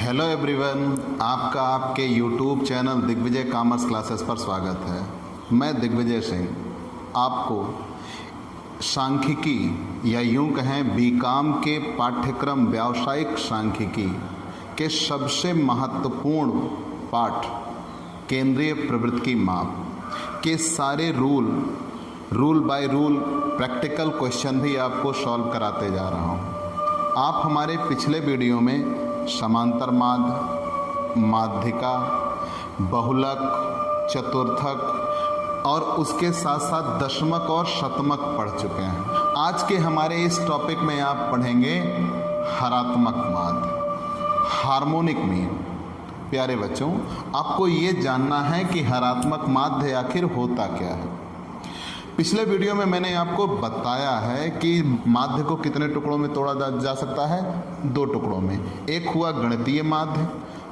Hello everyone, आपका आपके YouTube channel Digvijay commerce classes पर स्वागत है। मैं दिग्विजय सिंह आपको सांख्यिकी या यूं कहें बीकॉम के पाठ्यक्रम व्यावसायिक सांख्यिकी के सबसे महत्वपूर्ण पाठ केंद्रीय प्रवृत्ति की माप के सारे rule by rule practical question भी आपको सॉल्व कराते जा रहा हूँ। आप हमारे पिछले वीडियो में समांतर माध्य, माध्यिका, बहुलक, चतुर्थक और उसके साथ साथ दशमक और शतमक पढ़ चुके हैं। आज के हमारे इस टॉपिक में आप पढ़ेंगे हरात्मक माध्य, हार्मोनिक मीन। प्यारे बच्चों, आपको ये जानना है कि हरात्मक माध्य आखिर होता क्या है। पिछले वीडियो में मैंने आपको बताया है कि माध्य को कितने टुकड़ों में तोड़ा जा सकता है, 2 टुकड़ों में। एक हुआ गणितीय माध्य,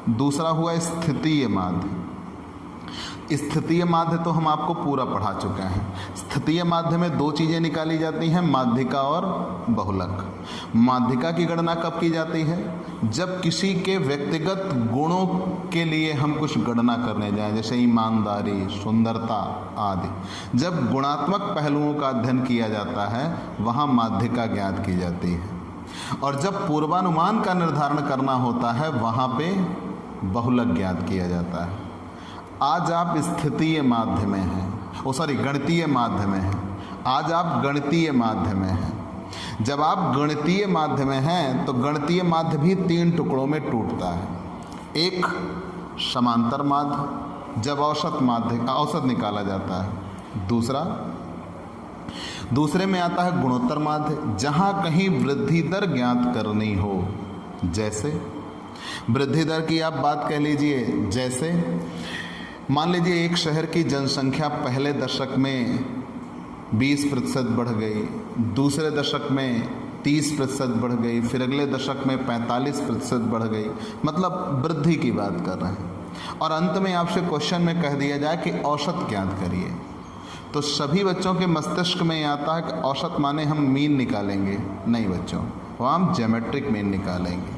दूसरा हुआ स्थितीय माध्य। स्थितीय माध्य तो हम आपको पूरा पढ़ा चुके हैं। स्थितीय माध्य में 2 चीज़ें निकाली जाती हैं, माध्यिका और बहुलक। माध्यिका की गणना कब की जाती है? जब किसी के व्यक्तिगत गुणों के लिए हम कुछ गणना करने जाएं, जैसे ईमानदारी, सुंदरता आदि। जब गुणात्मक पहलुओं का अध्ययन किया जाता है वहाँ माध्यिका ज्ञात की जाती है। और जब पूर्वानुमान का निर्धारण करना होता है वहाँ पे बहुलक ज्ञात किया जाता है। आज आप स्थितीय माध्य में हैं, गणितीय माध्य में हैं। आज आप गणितीय माध्य में हैं। जब आप गणितीय माध्य में हैं तो गणितीय माध्य भी 3 टुकड़ों में टूटता है। एक समांतर माध्य, जब औसत निकाला जाता है। दूसरे में आता है गुणोत्तर माध्य, जहाँ कहीं वृद्धि दर ज्ञात करनी हो। जैसे वृद्धि दर की आप बात कह लीजिए, जैसे मान लीजिए एक शहर की जनसंख्या पहले दशक में 20% बढ़ गई, दूसरे दशक में 30% बढ़ गई, फिर अगले दशक में 45% बढ़ गई, मतलब वृद्धि की बात कर रहे हैं। और अंत में आपसे क्वेश्चन में कह दिया जाए कि औसत ज्ञात करिए, तो सभी बच्चों के मस्तिष्क में आता है कि औसत माने हम मीन निकालेंगे। नहीं बच्चों, वह हम ज्योमेट्रिक मीन निकालेंगे।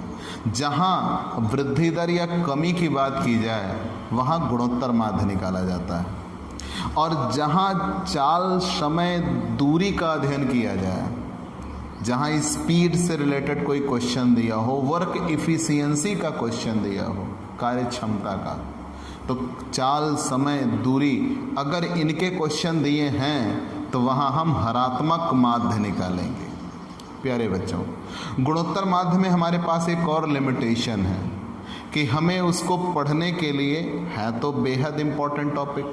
जहाँ वृद्धि दर या कमी की बात की जाए वहाँ गुणोत्तर माध्य निकाला जाता है। और जहाँ चाल, समय, दूरी का अध्ययन किया जाए, जहाँ स्पीड से रिलेटेड कोई क्वेश्चन दिया हो, वर्क इफिशियंसी का क्वेश्चन दिया हो, कार्य क्षमता का, तो चाल, समय, दूरी अगर इनके क्वेश्चन दिए हैं तो वहाँ हम हरात्मक माध्य निकालेंगे। प्यारे बच्चों, गुणोत्तर माध्य में हमारे पास एक और लिमिटेशन है कि हमें उसको पढ़ने के लिए, है तो बेहद इम्पॉर्टेंट टॉपिक,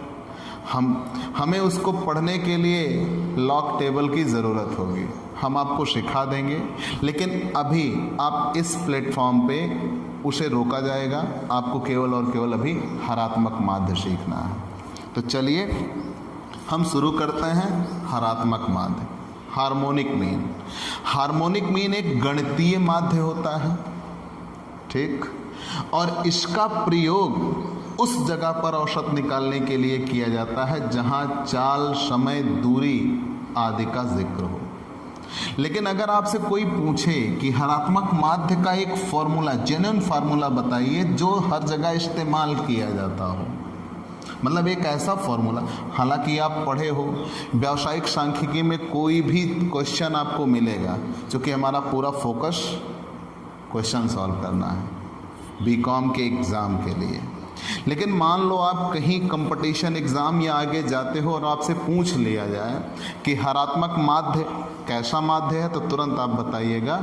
हमें उसको पढ़ने के लिए लॉग टेबल की ज़रूरत होगी। हम आपको सिखा देंगे, लेकिन अभी आप इस प्लेटफॉर्म पे उसे रोका जाएगा। आपको केवल और केवल अभी हरात्मक माध्य सीखना है। तो चलिए हम शुरू करते हैं हरात्मक माध्य, हार्मोनिक मीन। हार्मोनिक मीन एक गणितीय माध्य होता है, ठीक, और इसका प्रयोग उस जगह पर औसत निकालने के लिए किया जाता है जहां चाल, समय, दूरी आदि का जिक्र हो। लेकिन अगर आपसे कोई पूछे कि हरात्मक माध्य का एक फॉर्मूला, जेन्युइन फार्मूला बताइए जो हर जगह इस्तेमाल किया जाता हो, मतलब एक ऐसा फॉर्मूला, हालांकि आप पढ़े हो व्यावसायिक सांख्यिकी में कोई भी क्वेश्चन आपको मिलेगा, क्योंकि हमारा पूरा फोकस क्वेश्चन सॉल्व करना है बीकॉम के एग्ज़ाम के लिए। लेकिन मान लो आप कहीं कंपटीशन एग्ज़ाम या आगे जाते हो और आपसे पूछ लिया जाए कि हरात्मक माध्य कैसा माध्य है, तो तुरंत आप बताइएगा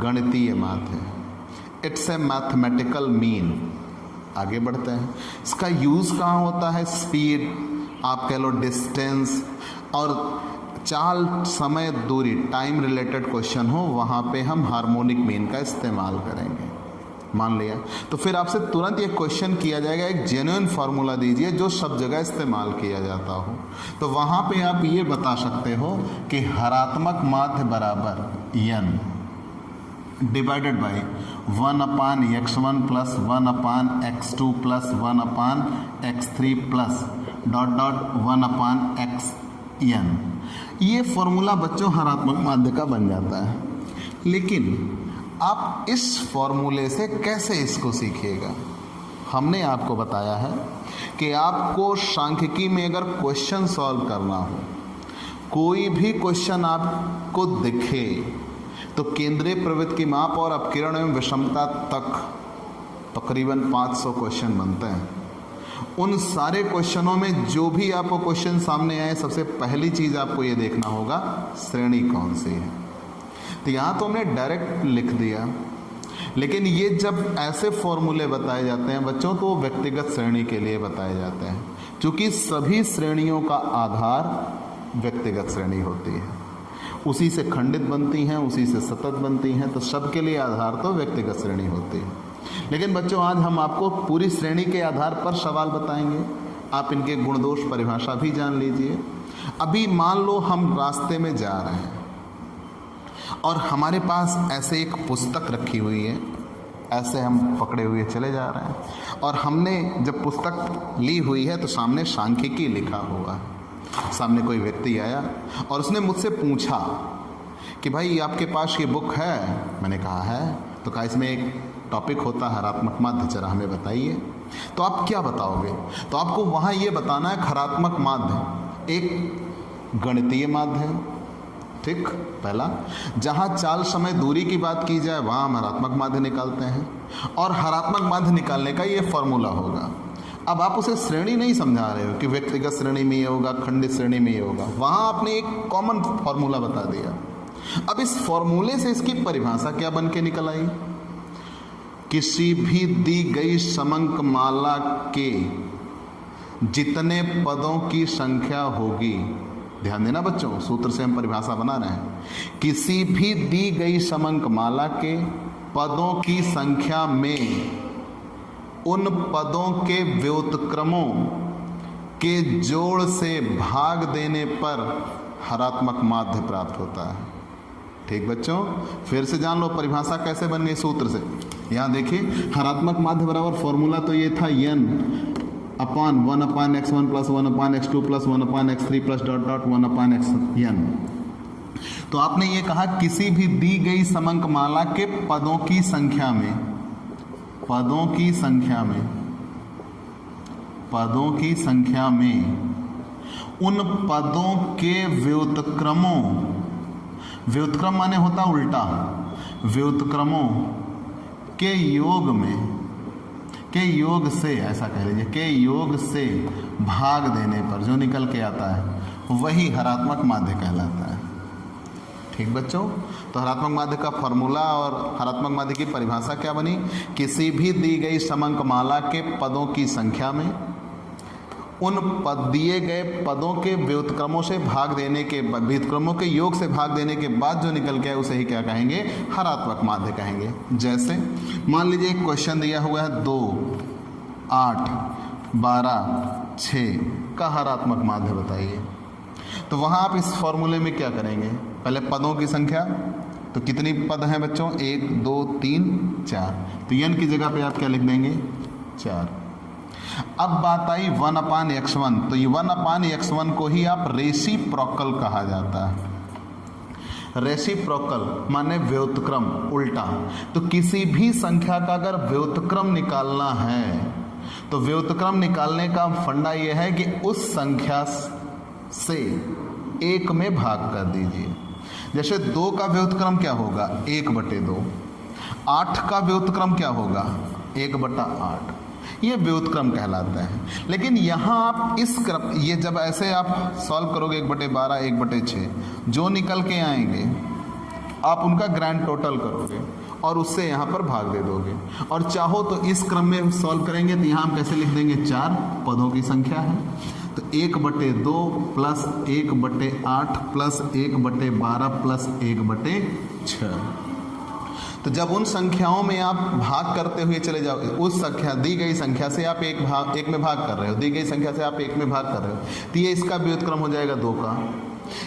गणितीय माध्य है। It's a mathematical mean. आगे बढ़ते हैं। इसका यूज़ कहाँ होता है? स्पीड, आप कह लो डिस्टेंस, और चाल, समय, दूरी, टाइम रिलेटेड क्वेश्चन हो, वहाँ पे हम हार्मोनिक मीन का इस्तेमाल करेंगे। मान लिया, तो फिर आपसे तुरंत ये क्वेश्चन किया जाएगा, एक जेन्युइन फार्मूला दीजिए जो सब जगह इस्तेमाल किया जाता हो। तो वहाँ पे आप ये बता सकते हो कि हरात्मक माध्य बराबर n divided by 1/x1 plus 1/x2 plus 1/x3 plus ... 1/xn। ये फॉर्मूला बच्चों हरात्मक माध्य का बन जाता है। लेकिन आप इस फॉर्मूले से कैसे इसको सीखिएगा। हमने आपको बताया है कि आपको सांख्यिकी में अगर क्वेश्चन सॉल्व करना हो, कोई भी क्वेश्चन आपको दिखे तो केंद्रीय प्रवृत्ति की माप और अपकिरण एवं विषमता तक तकरीबन 500 क्वेश्चन बनते हैं। उन सारे क्वेश्चनों में जो भी आपको क्वेश्चन सामने आए, सबसे पहली चीज़ आपको ये देखना होगा श्रेणी कौन सी है। तो यहाँ तो हमने डायरेक्ट लिख दिया, लेकिन ये जब ऐसे फॉर्मूले बताए जाते हैं बच्चों, तो व्यक्तिगत श्रेणी के लिए बताए जाते हैं, क्योंकि सभी श्रेणियों का आधार व्यक्तिगत श्रेणी होती है। उसी से खंडित बनती हैं, उसी से सतत बनती हैं, तो सबके लिए आधार तो व्यक्तिगत श्रेणी होती है। लेकिन बच्चों आज हम आपको पूरी श्रेणी के आधार पर सवाल बताएंगे, आप इनके गुण दोष परिभाषा भी जान लीजिए। अभी मान लो हम रास्ते में जा रहे हैं और हमारे पास ऐसे एक पुस्तक रखी हुई है, ऐसे हम पकड़े हुए चले जा रहे हैं और हमने जब पुस्तक ली हुई है तो सामने सांख्यिकी लिखा हुआ है। सामने कोई व्यक्ति आया और उसने मुझसे पूछा कि भाई आपके पास ये बुक है? मैंने कहा है। तो कहा इसमें एक टॉपिक होता है हरात्मक माध्य, जरा हमें बताइए। तो आप क्या बताओगे? तो आपको वहाँ ये बताना है हरात्मक माध्य एक गणितीय माध्य है, ठीक। पहला, जहाँ चाल समय दूरी की बात की जाए वहाँ हम हरात्मक माध्य निकालते हैं और हरात्मक माध्य निकालने का ये फॉर्मूला होगा। अब आप उसे श्रेणी नहीं समझा रहे हो कि व्यक्तिगत श्रेणी में ये होगा, खंडित श्रेणी में ये होगा, वहाँ आपने एक कॉमन फॉर्मूला बता दिया। अब इस फॉर्मूले से इसकी परिभाषा क्या बन के निकल आई? किसी भी दी गई समंक माला के जितने पदों की संख्या होगी, ध्यान देना बच्चों, सूत्र से हम परिभाषा बना रहे हैं। किसी भी दी गई समंक माला के पदों की संख्या में उन पदों के व्युत्क्रमों के जोड़ से भाग देने पर हरात्मक माध्य प्राप्त होता है। ठीक बच्चों, फिर से जान लो परिभाषा कैसे बन गई सूत्र से। यहाँ देखिए, हरात्मक माध्य बराबर फॉर्मूला तो ये था n अपान 1/x1 plus 1/x2 plus 1/x3 plus dot dot 1/xn। तो आपने ये कहा किसी भी दी गई समंक माला के पदों की संख्या में, पदों की संख्या में, पदों की संख्या में उन पदों के व्युत्क्रमों, व्युत्क्रम माने होता उल्टा, व्युत्क्रमों के योग में, के योग से, ऐसा कह लीजिए, के योग से भाग देने पर जो निकल के आता है वही हरात्मक माध्य कहलाता है। ठीक बच्चों, तो हरात्मक माध्य का फॉर्मूला और हरात्मक माध्य की परिभाषा क्या बनी? किसी भी दी गई समंक माला के पदों की संख्या में उन पद दिए गए पदों के व्युत्क्रमों से भाग देने के, व्युत्क्रमों के योग से भाग देने के बाद जो निकल के आए उसे ही क्या कहेंगे? हरात्मक माध्य कहेंगे। जैसे मान लीजिए एक क्वेश्चन दिया हुआ है 2, 8, 12, 6 का हरात्मक माध्य बताइए। तो वहाँ आप इस फॉर्मूले में क्या करेंगे? पहले पदों की संख्या, तो कितनी पद हैं बच्चों? 1, 2, 3, 4। तो n की जगह पे आप क्या लिख देंगे? 4। अब बात आई 1/x1, तो ये 1/x1 को ही आप रेसिप्रोकल कहा जाता है। रेसिप्रोकल माने व्युत्क्रम, उल्टा। तो किसी भी संख्या का अगर व्युत्क्रम निकालना है तो व्युत्क्रम निकालने का फंडा यह है कि उस संख्या से 1 में भाग कर दीजिए। जैसे 2 का व्युत्क्रम क्या होगा? 1/2। 8 का व्युत्क्रम क्या होगा? 1/8। ये व्युत्क्रम कहलाता है। लेकिन यहाँ आप इस क्रम, ये जब ऐसे आप सॉल्व करोगे 1/12, 1/6 जो निकल के आएंगे आप उनका ग्रैंड टोटल करोगे और उससे यहाँ पर भाग दे दोगे। और चाहो तो इस क्रम में सॉल्व करेंगे तो यहाँ हम कैसे लिख देंगे? 4 पदों की संख्या है, तो 1/2 प्लस 1/8 प्लस 1/12 प्लस 1/6। तो जब उन संख्याओं में आप भाग करते हुए चले जाओगे, उस संख्या, दी गई संख्या से आप एक में भाग कर रहे हो, दी गई संख्या से आप 1 में भाग कर रहे हो, तो ये इसका व्युत्क्रम हो जाएगा 2 का,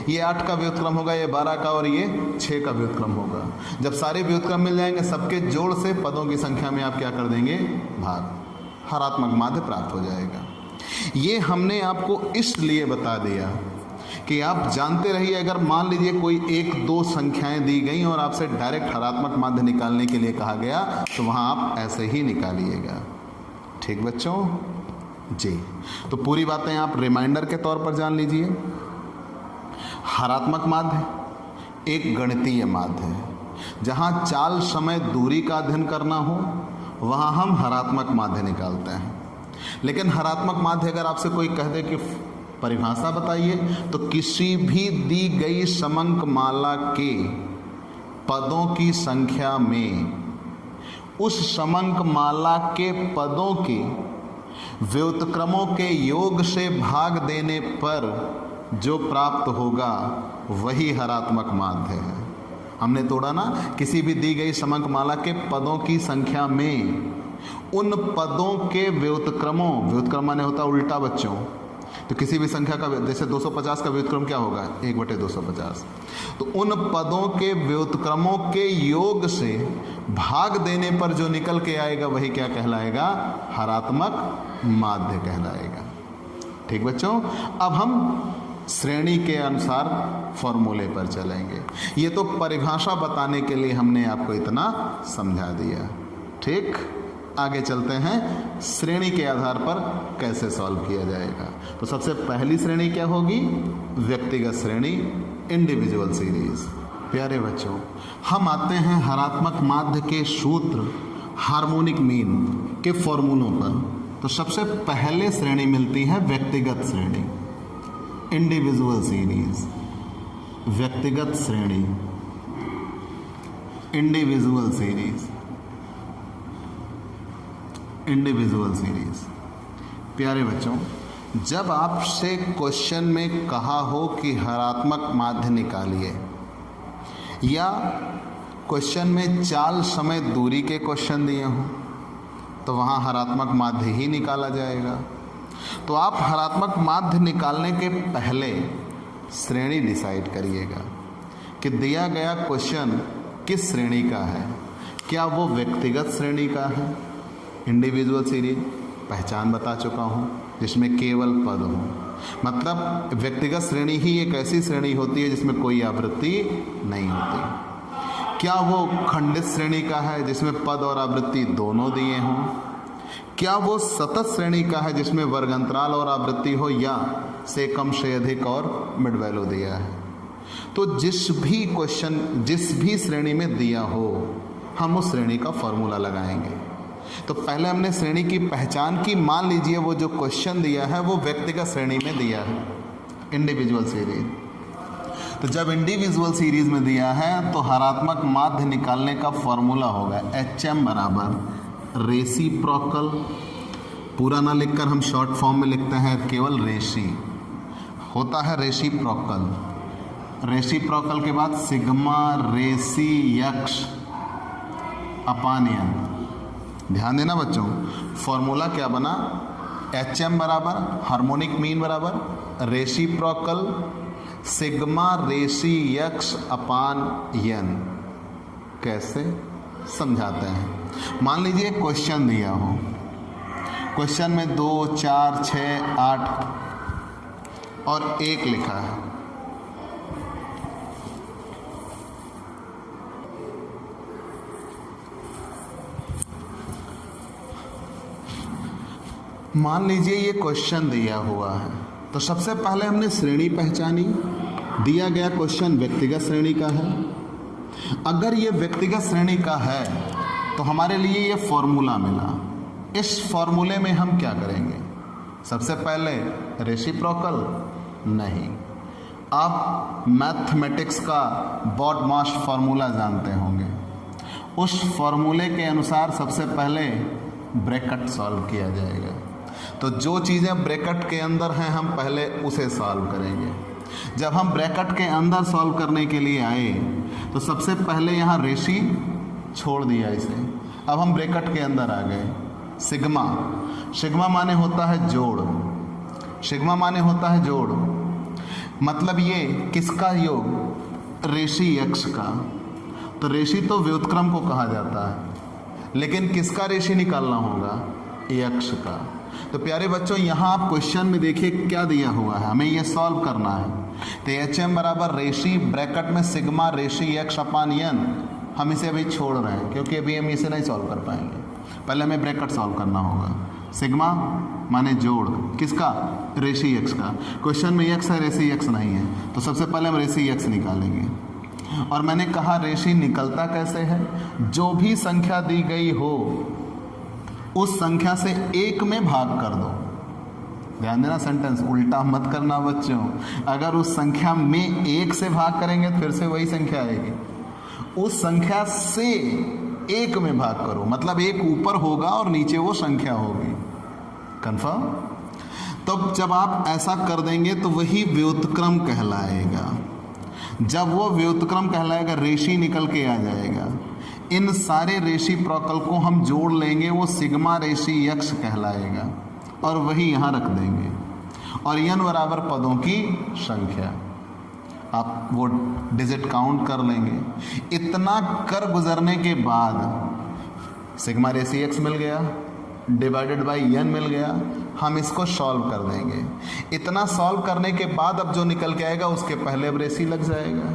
ये 8 का व्युत्क्रम होगा, ये 12 का और ये 6 का व्युत्क्रम होगा। जब सारे व्युत्क्रम मिल जाएंगे, सबके जोड़ से पदों की संख्या में आप क्या कर देंगे? भाग। हरात्मक माध्य प्राप्त हो जाएगा। ये हमने आपको इसलिए बता दिया कि आप जानते रहिए, अगर मान लीजिए कोई 1-2 संख्याएं दी गई और आपसे डायरेक्ट हरात्मक माध्य निकालने के लिए कहा गया तो वहां आप ऐसे ही निकालिएगा। ठीक बच्चों जी, तो पूरी बातें आप रिमाइंडर के तौर पर जान लीजिए। हरात्मक माध्य एक गणितीय माध्य है। जहां चाल समय दूरी का अध्ययन करना हो वहां हम हरात्मक माध्य निकालते हैं। लेकिन हरात्मक माध्य अगर आपसे कोई कह दे कि परिभाषा बताइए, तो किसी भी दी गई समंक माला के पदों की संख्या में उस समंक माला के पदों के व्युत्क्रमों के योग से भाग देने पर जो प्राप्त होगा वही हरात्मक माध्य है। हमने तोड़ा ना, किसी भी दी गई समंक माला के पदों की संख्या में उन पदों के व्युत्क्रमों, व्युत्क्रम माने होता उल्टा बच्चों, तो किसी भी संख्या का, जैसे 250 का व्युत्क्रम क्या होगा 1/250, तो उन पदों के व्युत्क्रमों के योग से भाग देने पर जो निकल के आएगा वही क्या कहलाएगा, हरात्मक माध्य कहलाएगा। ठीक बच्चों, अब हम श्रेणी के अनुसार फॉर्मूले पर चलेंगे। ये तो परिभाषा बताने के लिए हमने आपको इतना समझा दिया। ठीक, आगे चलते हैं श्रेणी के आधार पर कैसे सॉल्व किया जाएगा। तो सबसे पहली श्रेणी क्या होगी, व्यक्तिगत श्रेणी, इंडिविजुअल सीरीज। प्यारे बच्चों, हम आते हैं हरात्मक माध्य के सूत्र हार्मोनिक मीन के फॉर्मूलों पर। तो सबसे पहले श्रेणी मिलती है व्यक्तिगत श्रेणी, इंडिविजुअल सीरीज। व्यक्तिगत श्रेणी, इंडिविजुअल सीरीज, इंडिविजुअल सीरीज। प्यारे बच्चों, जब आपसे क्वेश्चन में कहा हो कि हरात्मक माध्य निकालिए, या क्वेश्चन में चाल समय दूरी के क्वेश्चन दिए हों, तो वहाँ हरात्मक माध्य ही निकाला जाएगा। तो आप हरात्मक माध्य निकालने के पहले श्रेणी डिसाइड करिएगा कि दिया गया क्वेश्चन किस श्रेणी का है। क्या वो व्यक्तिगत श्रेणी का है, इंडिविजुअल सीरीज, पहचान बता चुका हूँ, जिसमें केवल पद हो। मतलब व्यक्तिगत श्रेणी ही एक ऐसी श्रेणी होती है जिसमें कोई आवृत्ति नहीं होती। क्या वो खंडित श्रेणी का है जिसमें पद और आवृत्ति दोनों दिए हों? क्या वो सतत श्रेणी का है जिसमें वर्ग अंतराल और आवृत्ति हो, या से कम से अधिक और मिड वैल्यू दिया है? तो जिस भी क्वेश्चन जिस भी श्रेणी में दिया हो, हम उस श्रेणी का फॉर्मूला लगाएंगे। तो पहले हमने श्रेणी की पहचान की। मान लीजिए वो जो क्वेश्चन दिया है वो व्यक्तिगत श्रेणी में दिया है, इंडिविजुअल सीरीज। तो जब इंडिविजुअल सीरीज में दिया है तो हरात्मक माध्य निकालने का फॉर्मूला होगा HM बराबर रेसिप्रोकल, पूरा ना लिखकर हम शॉर्ट फॉर्म में लिखते हैं केवल रेसी, होता है रेसिप्रोकल। रेसिप्रोकल के बाद सिग्मा रेसी यक्स अपान एन। ध्यान देना बच्चों, फॉर्मूला क्या बना, HM बराबर हार्मोनिक मीन बराबर रेसिप्रोकल सिग्मा रेसी यक्स अपान एन। कैसे समझाते हैं। मान लीजिए क्वेश्चन दिया हो, क्वेश्चन में 2, 4, 6, 8 और 1 लिखा है। मान लीजिए ये क्वेश्चन दिया हुआ है, तो सबसे पहले हमने श्रेणी पहचानी। दिया गया क्वेश्चन व्यक्तिगत श्रेणी का है। अगर ये व्यक्तिगत श्रेणी का है तो हमारे लिए ये फॉर्मूला मिला। इस फॉर्मूले में हम क्या करेंगे, सबसे पहले रेसिप्रोकल नहीं, आप मैथमेटिक्स का बॉडमास फॉर्मूला जानते होंगे। उस फॉर्मूले के अनुसार सबसे पहले ब्रैकेट सॉल्व किया जाएगा। तो जो चीज़ें ब्रैकेट के अंदर हैं हम पहले उसे सॉल्व करेंगे। जब हम ब्रैकेट के अंदर सॉल्व करने के लिए आए तो सबसे पहले यहाँ रेसी छोड़ दिया इसे। अब हम ब्रैकेट के अंदर आ गए। सिग्मा, सिग्मा माने होता है जोड़, सिग्मा माने होता है जोड़। मतलब ये किसका योग, रेसी यक्स का। तो रेसी तो व्युत्क्रम को कहा जाता है, लेकिन किसका रेसी निकालना होगा, यक्स का। तो प्यारे बच्चों, यहाँ आप क्वेश्चन में देखिए क्या दिया हुआ है, हमें ये सॉल्व करना है। तो एच एम बराबर रेशी ब्रैकेट में सिग्मा रेशी एक्स अपान एन, हम इसे अभी छोड़ रहे हैं क्योंकि अभी हम इसे नहीं सॉल्व कर पाएंगे, पहले हमें ब्रैकेट सॉल्व करना होगा। सिग्मा माने जोड़ किसका, रेशी एक्स का। क्वेश्चन में एक्स है, रेशी एक्स नहीं है, तो सबसे पहले हम रेशी एक्स निकालेंगे। और मैंने कहा रेशी निकलता कैसे है, जो भी संख्या दी गई हो उस संख्या से एक में भाग कर दो। ध्यान देना, सेंटेंस उल्टा मत करना बच्चों। अगर उस संख्या में एक से भाग करेंगे तो फिर से वही संख्या आएगी, उस संख्या से एक में भाग करो, मतलब एक ऊपर होगा और नीचे वो संख्या होगी। कंफर्म? तो जब आप ऐसा कर देंगे तो वही व्युत्क्रम कहलाएगा। जब वो व्युत्क्रम कहलाएगा, रेशी निकल के आ जाएगा। इन सारे रेशी प्रोकल को हम जोड़ लेंगे, वो सिग्मा रेशी यक्ष कहलाएगा और वही यहाँ रख देंगे। और n बराबर पदों की संख्या, आप वो डिजिट काउंट कर लेंगे। इतना कर गुजरने के बाद सिग्मा रेशी एक्स मिल गया डिवाइडेड बाय n मिल गया, हम इसको सॉल्व कर देंगे। इतना सॉल्व करने के बाद अब जो निकल के आएगा उसके पहले अब रेशी लग जाएगा।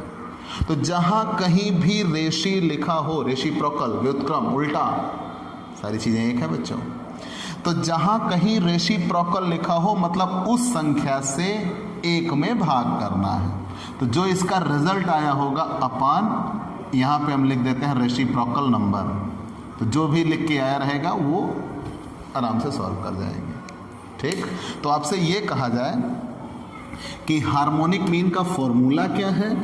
तो जहाँ कहीं भी रेशी लिखा हो, रेशी प्रोकल व्युत्क्रम उल्टा सारी चीज़ें एक है बच्चों, तो जहाँ कहीं रेशी प्रोकल लिखा हो मतलब उस संख्या से एक में भाग करना है। तो जो इसका रिजल्ट आया होगा अपान, यहाँ पे हम लिख देते हैं रेशी प्रोकल नंबर। तो जो भी लिख के आया रहेगा वो आराम से सॉल्व कर जाएंगे। ठीक, तो आपसे ये कहा जाए कि हार्मोनिक मीन का फॉर्मूला क्या है,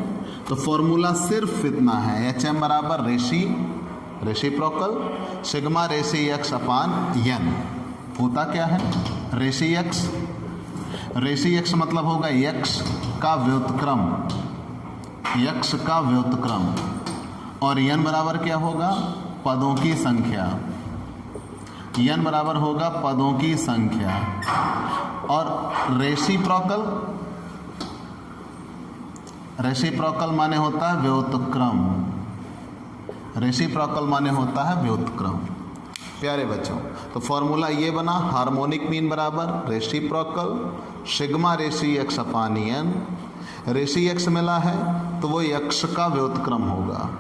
तो फॉर्मूला सिर्फ इतना है, एच एम बराबर रेशी प्रोकल सिग्मा रेशी एक्स अपान एन। होता क्या है, रेशी एक्स मतलब होगा यक्स का व्युत्क्रम, यक्स का व्युत्क्रम, और n बराबर क्या होगा, पदों की संख्या। n बराबर होगा पदों की संख्या। और रेसिप्रोकल माने होता है व्युत्क्रम, रेसिप्रोकल माने होता है व्युत्क्रम। प्यारे बच्चों, तो फॉर्मूला ये बना, हार्मोनिक मीन बराबर रेसिप्रोकल सिग्मा रेशी एक्स अपान एन। रेशी एक्स मिला है तो वो यक्ष का व्युत्क्रम होगा।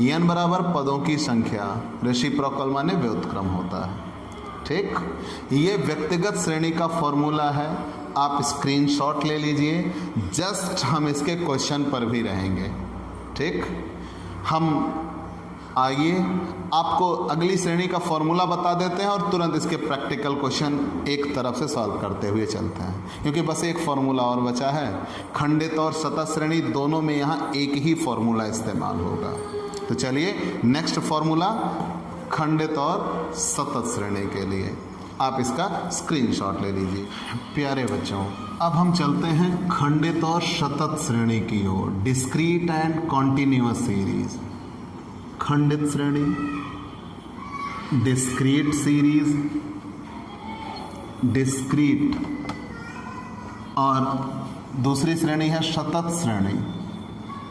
एन बराबर पदों की संख्या, रेसिप्रोकल माने व्युत्क्रम होता है। ठीक, ये व्यक्तिगत श्रेणी का फॉर्मूला है, आप स्क्रीनशॉट ले लीजिए। जस्ट हम इसके क्वेश्चन पर भी रहेंगे। ठीक, हम आइए आपको अगली श्रेणी का फॉर्मूला बता देते हैं और तुरंत इसके प्रैक्टिकल क्वेश्चन एक तरफ से सॉल्व करते हुए चलते हैं, क्योंकि बस एक फॉर्मूला और बचा है। खंडित और सतत श्रेणी दोनों में यहाँ एक ही फॉर्मूला इस्तेमाल होगा। तो चलिए नेक्स्ट फॉर्मूला खंडित और सतत श्रेणी के लिए, आप इसका स्क्रीनशॉट ले लीजिए। प्यारे बच्चों, अब हम चलते हैं खंडित और सतत श्रेणी की ओर, डिस्क्रीट एंड कॉन्टिन्यूअस सीरीज। खंडित श्रेणी, डिस्क्रीट सीरीज, डिस्क्रीट, और दूसरी श्रेणी है सतत श्रेणी,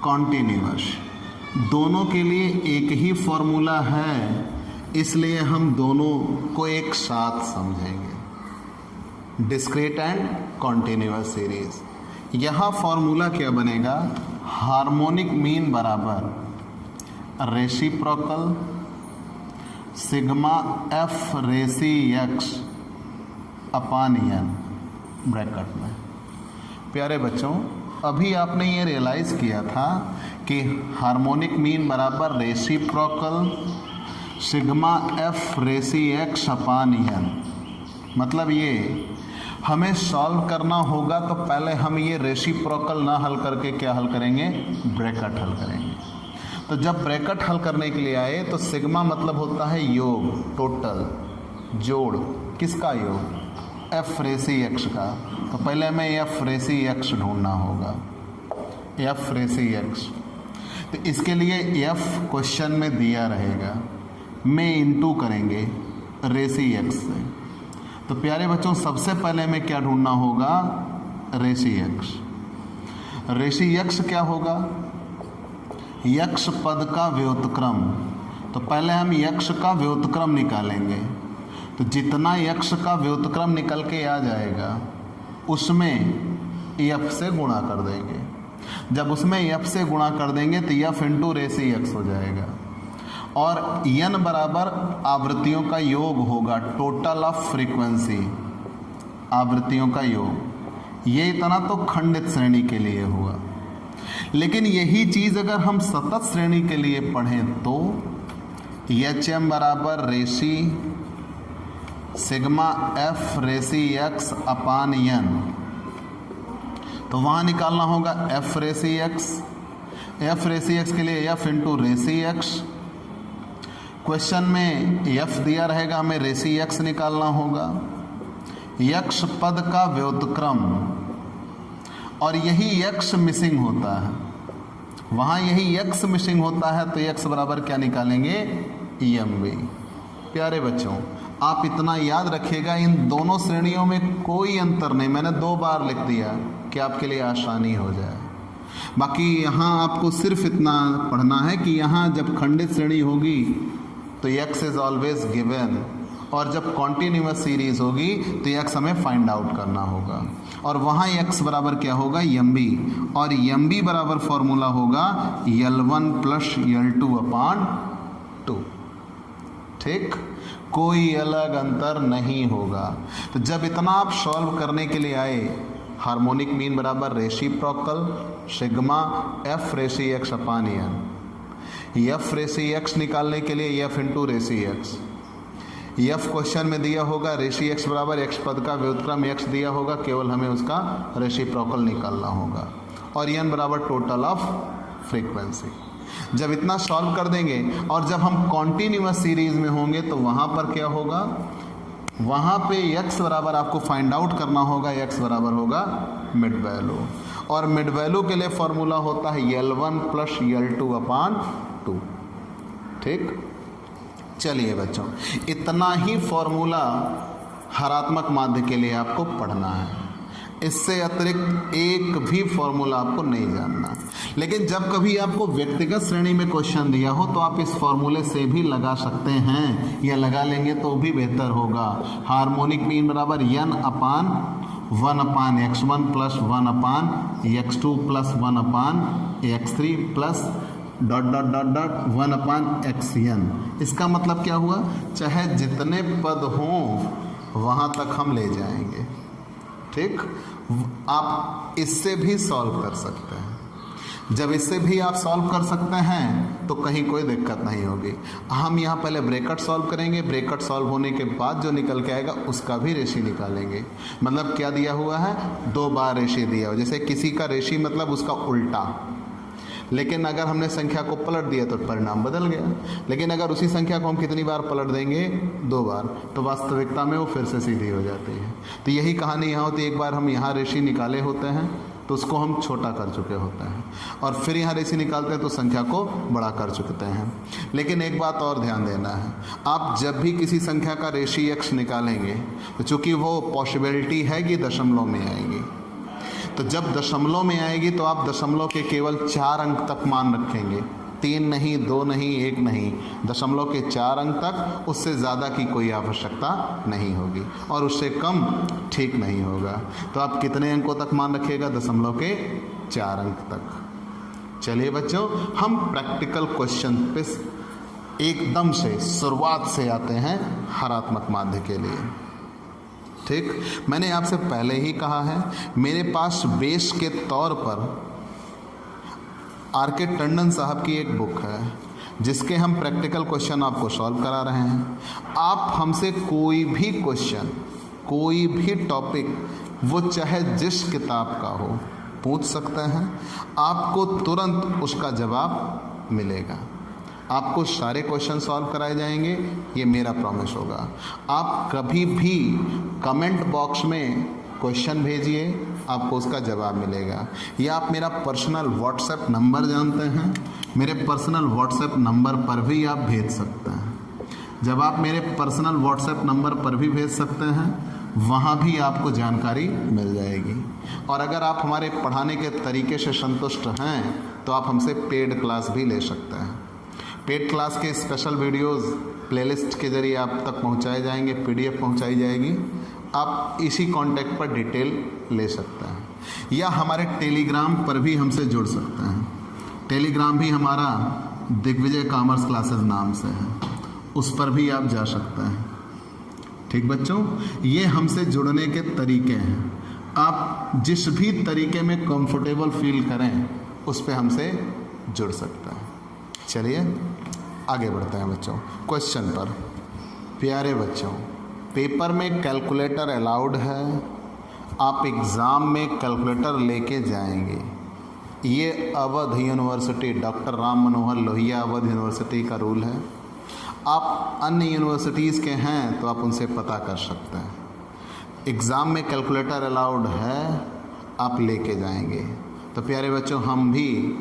कॉन्टिन्यूअस। दोनों के लिए एक ही फॉर्मूला है, इसलिए हम दोनों को एक साथ समझेंगे। डिस्क्रीट एंड कॉन्टिन्यूअस सीरीज, यहाँ फॉर्मूला क्या बनेगा, हार्मोनिक मीन बराबर रेसिप्रोकल सिग्मा एफ रेसी एक्स अपान एन ब्रैकेट में। प्यारे बच्चों, अभी आपने ये रियलाइज़ किया था कि हार्मोनिक मीन बराबर रेसिप्रोकल सिग्मा एफ रेसी एक्स अपान एन। मतलब ये हमें सॉल्व करना होगा तो पहले हम ये रेसिप्रोकल ना हल करके क्या हल करेंगे, ब्रैकेट हल करेंगे। तो जब ब्रैकेट हल करने के लिए आए तो सिग्मा मतलब होता है योग, टोटल, जोड़। किसका योग, एफ रेसी एक्स का। तो पहले हमें एफ रेसी एक्स ढूंढना होगा, एफ रेसी एक्स। तो इसके लिए एफ क्वेश्चन में दिया रहेगा, में इंटू करेंगे रेसी एक्स से। तो प्यारे बच्चों, सबसे पहले हमें क्या ढूंढना होगा, रेसी एक्स। रेसी एक्स क्या होगा, यक्ष पद का व्युत्क्रम। तो पहले हम यक्ष का व्युत्क्रम निकालेंगे। तो जितना यक्ष का व्युत्क्रम निकल के आ जाएगा उसमें एफ से गुणा कर देंगे। जब उसमें f से गुणा कर देंगे तो f इंटू रेसी x हो जाएगा, और n बराबर आवृत्तियों का योग होगा, टोटल ऑफ फ्रीक्वेंसी, आवृत्तियों का योग। ये इतना तो खंडित श्रेणी के लिए हुआ। लेकिन यही चीज अगर हम सतत श्रेणी के लिए पढ़ें तो HM बराबर रेशी सिग्मा f रेसी x अपान n, तो वहां निकालना होगा f रेसी x, f रेसी x के लिए f इंटू रेसी x। क्वेश्चन में f दिया रहेगा, हमें रेसी x निकालना होगा, यक्ष पद का व्युत्क्रम, और यही x मिसिंग होता है, वहां यही x मिसिंग होता है, तो x बराबर क्या निकालेंगे, EMB। प्यारे बच्चों, आप इतना याद रखिएगा, इन दोनों श्रेणियों में कोई अंतर नहीं, मैंने 2 बार लिख दिया कि आपके लिए आसानी हो जाए। बाकी यहाँ आपको सिर्फ इतना पढ़ना है कि यहाँ जब खंडित श्रेणी होगी तो x इज ऑलवेज गिवन, और जब कॉन्टिन्यूअस सीरीज होगी तो x हमें फाइंड आउट करना होगा, और वहाँ x बराबर क्या होगा, MB, और MB बराबर फॉर्मूला होगा L1 प्लस L2 अपान 2। ठीक, कोई अलग अंतर नहीं होगा। तो जब इतना आप सॉल्व करने के लिए आए, हार्मोनिक मीन बराबर रेसिप्रोकल सिग्मा f रेसी x अपान n, f रेसी x निकालने के लिए f इंटू रेसी x, f क्वेश्चन में दिया होगा, रेसी x बराबर x पद का व्युत्क्रम x दिया होगा, केवल हमें उसका रेसिप्रोकल निकालना होगा, और n बराबर टोटल ऑफ फ्रीक्वेंसी। जब इतना सॉल्व कर देंगे और जब हम कॉन्टिन्यूअस सीरीज में होंगे तो वहां पर क्या होगा, वहां पे x बराबर आपको फाइंड आउट करना होगा, x बराबर होगा मिड वैल्यू, और मिड वैल्यू के लिए फॉर्मूला होता है L1 प्लस L2 अपान 2। ठीक, चलिए बच्चों, इतना ही फॉर्मूला हरात्मक माध्य के लिए आपको पढ़ना है, इससे अतिरिक्त एक भी फॉर्मूला आपको नहीं जानना। लेकिन जब कभी आपको व्यक्तिगत श्रेणी में क्वेश्चन दिया हो तो आप इस फॉर्मूले से भी लगा सकते हैं, या लगा लेंगे तो भी बेहतर होगा। हार्मोनिक मीन बराबर n अपान 1 अपान x1 प्लस 1 अपान x2 प्लस 1 अपान x3 plus dot dot dot dot 1 अपान xn। इसका मतलब क्या हुआ, चाहे जितने पद हों वहाँ तक हम ले जाएंगे। ठीक, आप इससे भी सॉल्व कर सकते हैं। जब इससे भी आप सॉल्व कर सकते हैं तो कहीं कोई दिक्कत नहीं होगी। हम यहाँ पहले ब्रैकेट सॉल्व करेंगे, ब्रैकेट सॉल्व होने के बाद जो निकल के आएगा उसका भी रेशी निकालेंगे। मतलब क्या दिया हुआ है, 2 बार रेशी दिया हुआ, जैसे किसी का रेशी मतलब उसका उल्टा, लेकिन अगर हमने संख्या को पलट दिया तो परिणाम बदल गया। लेकिन अगर उसी संख्या को हम कितनी बार पलट देंगे, 2 बार, तो वास्तविकता में वो फिर से सीधी हो जाती है। तो यही कहानी यहाँ होती है, एक बार हम यहाँ रेशी निकाले होते हैं तो उसको हम छोटा कर चुके होते हैं, और फिर यहाँ रेशी निकालते हैं तो संख्या को बड़ा कर चुके हैं। लेकिन एक बात और ध्यान देना है, आप जब भी किसी संख्या का रेशी x निकालेंगे तो चूँकि वो पॉसिबिलिटी है कि दशमलव में आएगी, तो जब दशमलव में आएगी तो आप दशमलव के केवल 4 अंक तक मान रखेंगे, 3 नहीं, 2 नहीं, 1 नहीं, दशमलव के 4 अंक तक, उससे ज़्यादा की कोई आवश्यकता नहीं होगी, और उससे कम ठीक नहीं होगा। तो आप कितने अंकों तक मान रखिएगा, दशमलव के 4 अंक तक। चलिए बच्चों, हम प्रैक्टिकल क्वेश्चन पे एकदम से शुरुआत से आते हैं हरात्मक माध्य के लिए। ठीक, मैंने आपसे पहले ही कहा है, मेरे पास बेस के तौर पर R.K. टंडन साहब की एक बुक है जिसके हम प्रैक्टिकल क्वेश्चन आपको सॉल्व करा रहे हैं। आप हमसे कोई भी क्वेश्चन, कोई भी टॉपिक, वो चाहे जिस किताब का हो, पूछ सकते हैं, आपको तुरंत उसका जवाब मिलेगा। आपको सारे क्वेश्चन सॉल्व कराए जाएंगे, ये मेरा प्रॉमिस होगा। आप कभी भी कमेंट बॉक्स में क्वेश्चन भेजिए, आपको उसका जवाब मिलेगा। या आप मेरा पर्सनल व्हाट्सएप नंबर जानते हैं, मेरे पर्सनल व्हाट्सएप नंबर पर भी आप भेज सकते हैं। जब आप मेरे पर्सनल व्हाट्सएप नंबर पर भी भेज सकते हैं, वहाँ भी आपको जानकारी मिल जाएगी। और अगर आप हमारे पढ़ाने के तरीके से संतुष्ट हैं तो आप हमसे पेड क्लास भी ले सकते हैं। पेड क्लास के स्पेशल वीडियोस प्लेलिस्ट के ज़रिए आप तक पहुंचाए जाएंगे, PDF पहुंचाई जाएगी, आप इसी कांटेक्ट पर डिटेल ले सकते हैं। या हमारे टेलीग्राम पर भी हमसे जुड़ सकते हैं। टेलीग्राम भी हमारा दिग्विजय कॉमर्स क्लासेस नाम से है, उस पर भी आप जा सकते हैं। ठीक बच्चों, ये हमसे जुड़ने के तरीके हैं। आप जिस भी तरीके में कंफर्टेबल फील करें उस पे हमसे जुड़ सकते हैं। चलिए आगे बढ़ते हैं बच्चों क्वेश्चन पर। प्यारे बच्चों, पेपर में कैलकुलेटर अलाउड है, आप एग्ज़ाम में कैलकुलेटर लेके जाएंगे। ये Awadh university, doctor Ram Manohar Lohia Awadh university का रूल है। आप अन्य यूनिवर्सिटीज़ के हैं तो आप उनसे पता कर सकते हैं। एग्ज़ाम में कैलकुलेटर अलाउड है, आप लेके जाएंगे। तो प्यारे बच्चों, हम भी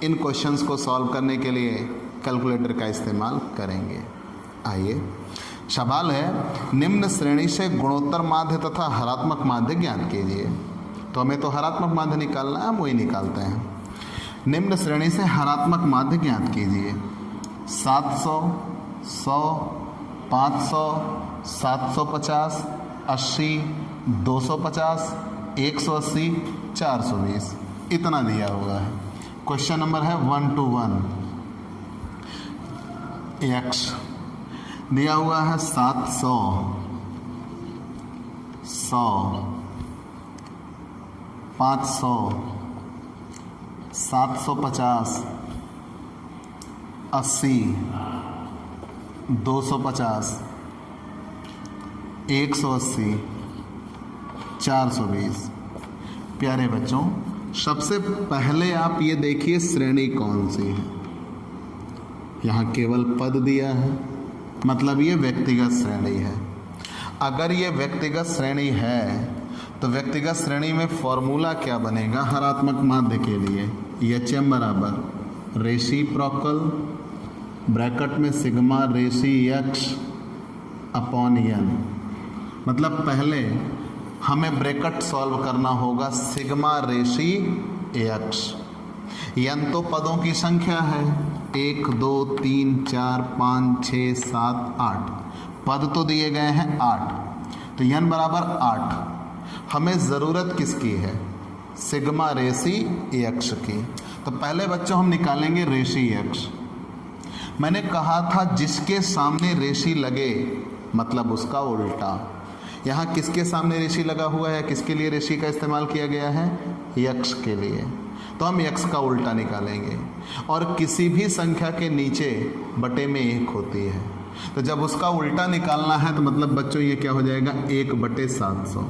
इन क्वेश्चंस को सॉल्व करने के लिए कैलकुलेटर का इस्तेमाल करेंगे। आइए, सवाल है निम्न श्रेणी से गुणोत्तर माध्य तथा हरात्मक माध्य ज्ञात कीजिए। तो हमें तो हरात्मक माध्य निकालना है, हम वही निकालते हैं। निम्न श्रेणी से हरात्मक माध्य ज्ञात कीजिए। 700, 100, 500, 750, 80, 250, 180, 420 इतना दिया हुआ है। क्वेश्चन नंबर है 1 to 1। x दिया हुआ है 700, 100, 500, 750, 80, 250, 180, 420। प्यारे बच्चों, सबसे पहले आप ये देखिए श्रेणी कौन सी है। यहाँ केवल पद दिया है, मतलब ये व्यक्तिगत श्रेणी है। अगर ये व्यक्तिगत श्रेणी है तो व्यक्तिगत श्रेणी में फॉर्मूला क्या बनेगा हरात्मक माध्य के लिए? HM बराबर रेसिप्रोकल ब्रैकेट में सिग्मा रेसी x अपॉन n। मतलब पहले हमें ब्रैकेट सॉल्व करना होगा सिग्मा रेसी x। n तो पदों की संख्या है, 1 2 3 4 5 6 7 8 पद तो दिए गए हैं 8, तो n बराबर 8। हमें ज़रूरत किसकी है? सिग्मा रेसी x की। तो पहले बच्चों हम निकालेंगे रेसी x। मैंने कहा था जिसके सामने रेसी लगे मतलब उसका उल्टा। यहाँ किसके सामने रेसी लगा हुआ है, किसके लिए रेसी का इस्तेमाल किया गया है? x के लिए। तो हम x का उल्टा निकालेंगे। और किसी भी संख्या के नीचे बटे में 1 होती है, तो जब उसका उल्टा निकालना है तो मतलब बच्चों ये क्या हो जाएगा? 1/700।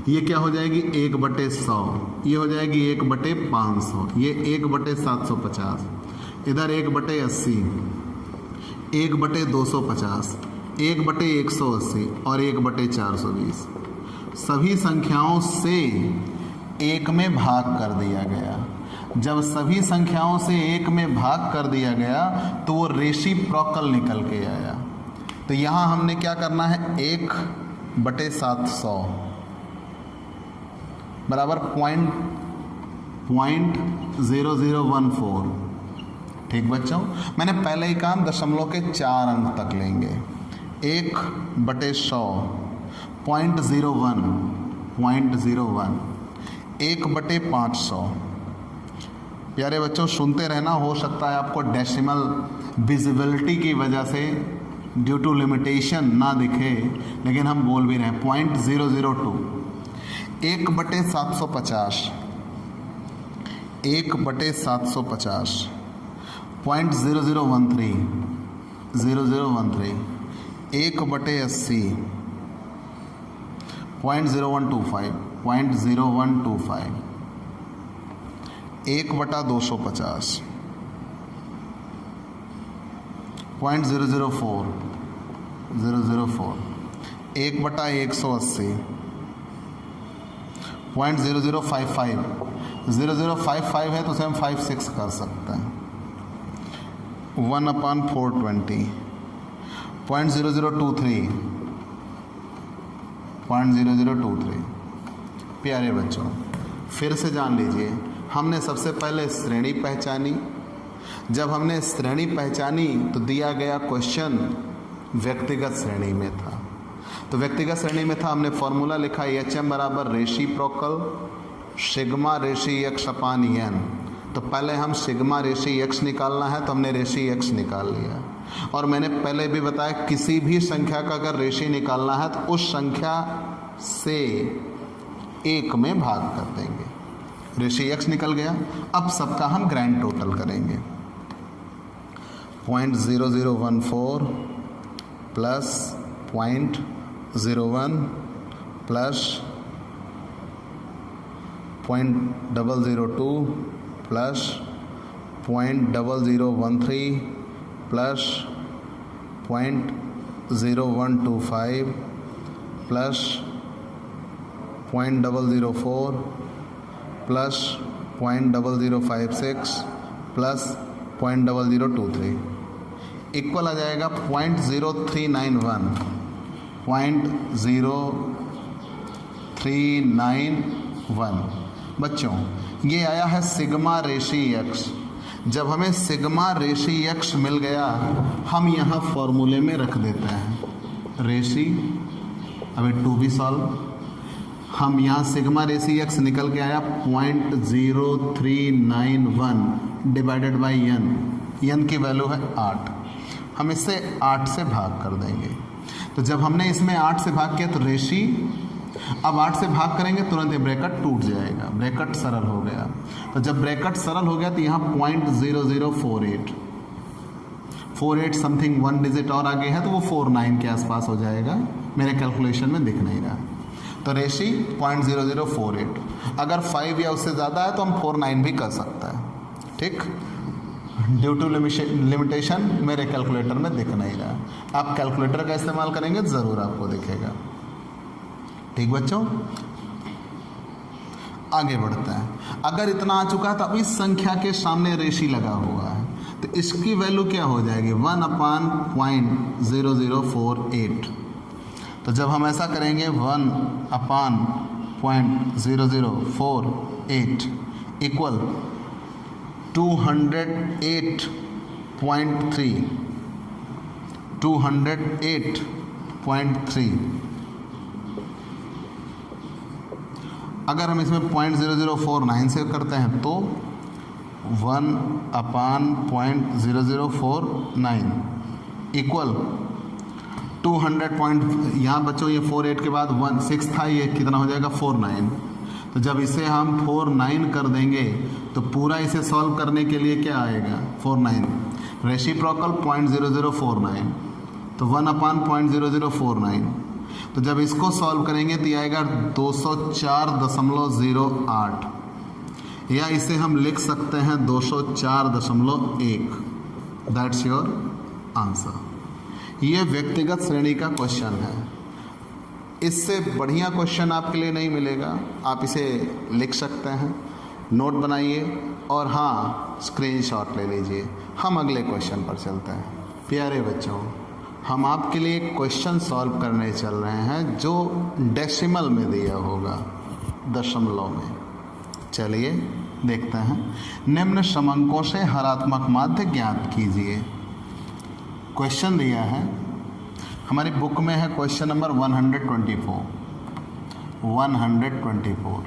ये क्या हो जाएगी? 1/100। ये हो जाएगी 1/500। ये 1/750। इधर 1/80, 1/250, 1/180 और 1/420। सभी संख्याओं से 1 में भाग कर दिया गया। जब सभी संख्याओं से 1 में भाग कर दिया गया तो वो रेसिप्रोकल निकल के आया। तो यहाँ हमने क्या करना है? 1/700 बराबर 0.0014। ठीक बच्चों, मैंने पहले ही कहा दशमलव के 4 अंक तक लेंगे। 1/100 0.01 0.01 1/500। प्यारे बच्चों सुनते रहना, हो सकता है आपको डेसिमल विजिबिलिटी की वजह से ड्यू टू लिमिटेशन ना दिखे, लेकिन हम बोल भी रहे हैं। 0.002 1/750 1/750 0.0013 0.013 1/80 0.0125 0.0125 1/250 0.004 0.180 0.0055 0055 है तो उसे हम 56 कर सकते हैं। 1/420 0.0023 0.0023। प्यारे बच्चों फिर से जान लीजिए, हमने सबसे पहले श्रेणी पहचानी। जब हमने श्रेणी पहचानी तो दिया गया क्वेश्चन व्यक्तिगत श्रेणी में था। तो व्यक्तिगत श्रेणी में था, हमने फॉर्मूला लिखा HM बराबर रेसिप्रोकल सिग्मा रेशी x अपान n। तो पहले हम सिग्मा रेशी x निकालना है, तो हमने रेशी x निकाल लिया। और मैंने पहले भी बताया किसी भी संख्या का अगर रेशी निकालना है तो उस संख्या से 1 में भाग कर देंगे। रेशी x निकल गया। अब सबका हम ग्रैंड टोटल करेंगे। 0.0014 plus 0.01 plus 0.002 plus 0.0013 plus 0.0125 plus 0.004 plus 0.0056 plus 0.0023 equal आ जाएगा 0.0391 0.0391। बच्चों ये आया है सिग्मा रेशी x। जब हमें सिग्मा रेशी x मिल गया, हम यहाँ फॉर्मूले में रख देते हैं रेशी। अभी टू बी सॉल्व। हम यहाँ सिग्मा रेशी x निकल के आया 0.0391 डिवाइडेड बाई n की वैल्यू है 8। हम इससे 8 से भाग कर देंगे। तो जब हमने इसमें 8 से भाग किया तो रेशी, अब 8 से भाग करेंगे तुरंत ये ब्रैकेट टूट जाएगा, ब्रैकेट सरल हो गया। तो जब ब्रैकेट सरल हो गया तो यहाँ 0.0048 समथिंग 1 डिजिट और आगे है, तो वो 49 के आसपास हो जाएगा। मेरे कैलकुलेशन में दिख नहीं रहा। तो रेशी 0.0048। अगर 5 या उससे ज़्यादा है तो हम 49 भी कर सकते हैं। ठीक, ड्यू टू लिमिटेशन मेरे कैलकुलेटर में दिख नहीं रहा। आप कैलकुलेटर का इस्तेमाल करेंगे ज़रूर आपको दिखेगा। ठीक बच्चों, आगे बढ़ते हैं। अगर इतना आ चुका है तो अब इस संख्या के सामने रेशी लगा हुआ है, तो इसकी वैल्यू क्या हो जाएगी 1/0.0048। तो जब हम ऐसा करेंगे 1/0.0048 इक्वल 208.3। अगर हम इसमें 0.0049 से करते हैं तो 1/0.0049 इक्वल 200 यहाँ बच्चों ये 48 के बाद 16 था, ये कितना हो जाएगा 49। तो जब इसे हम 49 कर देंगे तो पूरा इसे सॉल्व करने के लिए क्या आएगा 49 रेसिप्रोकल 0.0049, तो 1/0.0049। तो जब इसको सॉल्व करेंगे तो ये आएगा 204.08, या इसे हम लिख सकते हैं 204.1। That's your answer. ये व्यक्तिगत श्रेणी का क्वेश्चन है। इससे बढ़िया क्वेश्चन आपके लिए नहीं मिलेगा। आप इसे लिख सकते हैं, नोट बनाइए और हाँ स्क्रीनशॉट ले लीजिए। हम अगले क्वेश्चन पर चलते हैं। प्यारे बच्चों, हम आपके लिए एक क्वेश्चन सॉल्व करने चल रहे हैं जो डेसिमल में दिया होगा, दशमलव में। चलिए देखते हैं। निम्न समंकों से हरात्मक माध्य ज्ञात कीजिए। क्वेश्चन दिया है, हमारी बुक में है क्वेश्चन नंबर 124।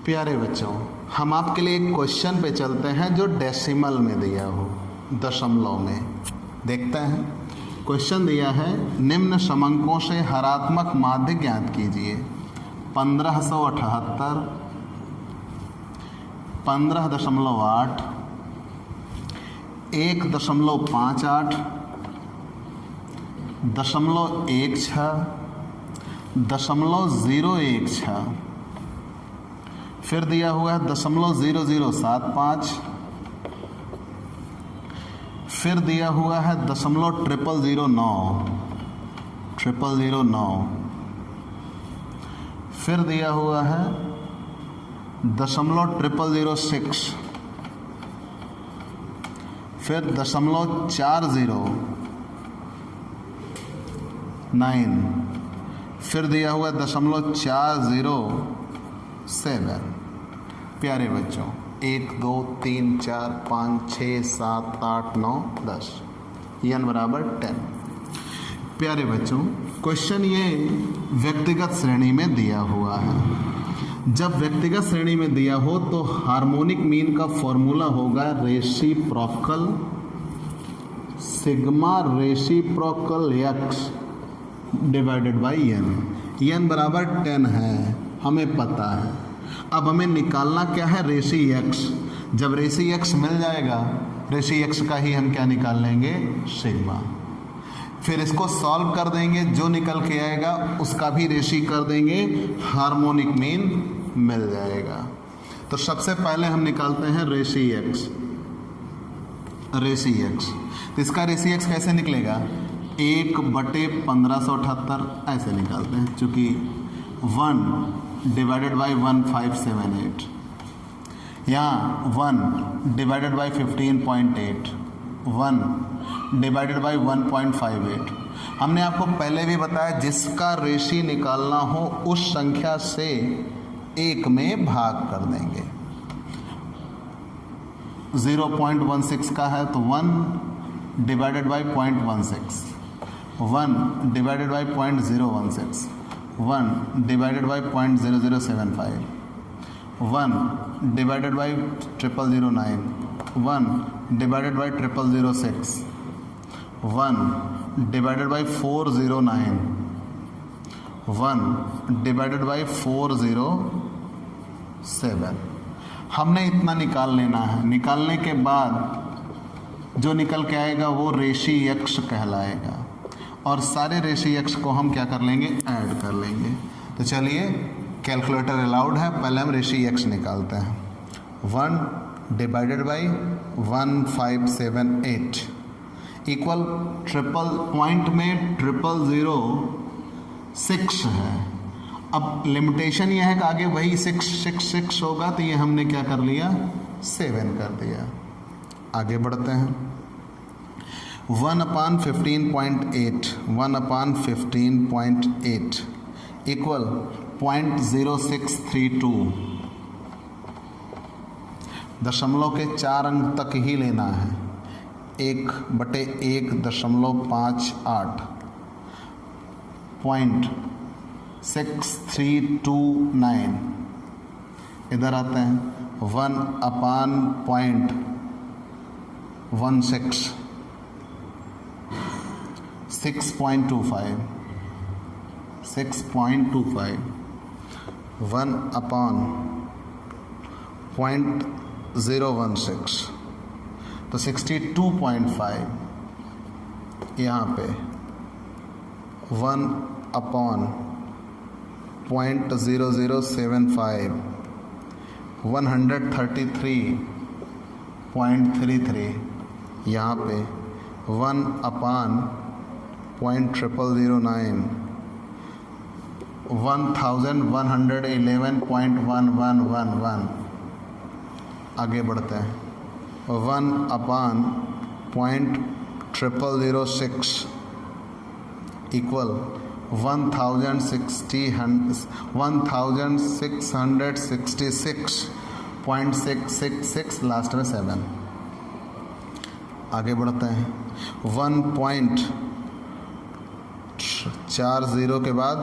प्यारे बच्चों, हम आपके लिए एक क्वेश्चन पे चलते हैं जो डेसिमल में दिया हो, दशमलव में। देखते हैं। क्वेश्चन दिया है, निम्न समंकों से हरात्मक माध्य ज्ञात कीजिए। 1578, 15.8, 1.58, 0.16, 0.016, फिर दिया हुआ है 0.0075, फिर दिया हुआ है 0.009, फिर दिया हुआ है 0.006, फिर 0.409, फिर दिया हुआ 0.407। प्यारे बच्चों, 1 2 3 4 5 6 7 8 9 10 n बराबर 10। प्यारे बच्चों, क्वेश्चन ये व्यक्तिगत श्रेणी में दिया हुआ है। जब व्यक्तिगत श्रेणी में दिया हो तो हार्मोनिक मीन का फॉर्मूला होगा reciprocal sigma reciprocal X divided by N. N बराबर 10 है, हमें पता है। अब हमें निकालना क्या है, रेसी एक्स। जब रेसी एक्स मिल जाएगा, रेसी एक्स का ही हम क्या निकाल लेंगे, सिग्मा। फिर इसको सॉल्व कर देंगे, जो निकल के आएगा उसका भी रेशी कर देंगे, हार्मोनिक मीन मिल जाएगा। तो सबसे पहले हम निकालते हैं रेशी एक्स। रेशी एक्स, तो इसका रेशी एक्स कैसे निकलेगा, 1/1578 ऐसे निकालते हैं, चूँकि 1 डिवाइडेड बाई 1578, यहाँ 1 डिवाइडेड बाई 15.8, 1 डिवाइडेड बाई 1.58। हमने आपको पहले भी बताया जिसका रेशी निकालना हो उस संख्या से 1 में भाग कर देंगे। 0.16 का है तो 1 divided by 0.16, 1 divided by 0.016, 1 divided by 0.0075, 1 divided by 0009, 1 divided by 0006, 1 divided by 409, 1 divided by 407। हमने इतना निकाल लेना है। निकालने के बाद जो निकल के आएगा वो रेशी एक्स कहलाएगा, और सारे रेशी एक्स को हम क्या कर लेंगे, ऐड कर लेंगे। तो चलिए, कैलकुलेटर अलाउड है, पहले हम रेशी एक्स निकालते हैं। 1 divided by 1578 equal triple point में 0006 है। अब लिमिटेशन ये है कि आगे वही 666 होगा, तो ये हमने क्या कर लिया, 7 कर दिया। आगे बढ़ते हैं। 1/15.8 1/15.8 इक्वल 0.0632। दशमलव के 4 अंक तक ही लेना है। 1/1.58 0.6329। इधर आते हैं 1/0.16 6.25 6.25 1/0.16 तो 62.5। यहाँ पे 1/0.0075 133.33। यहाँ पे 1/0.0009 1111.1111। आगे बढ़ते हैं। 1/0.0006 इक्वल 1666.666 लास्ट में 7। आगे बढ़ते हैं। 1.40 के बाद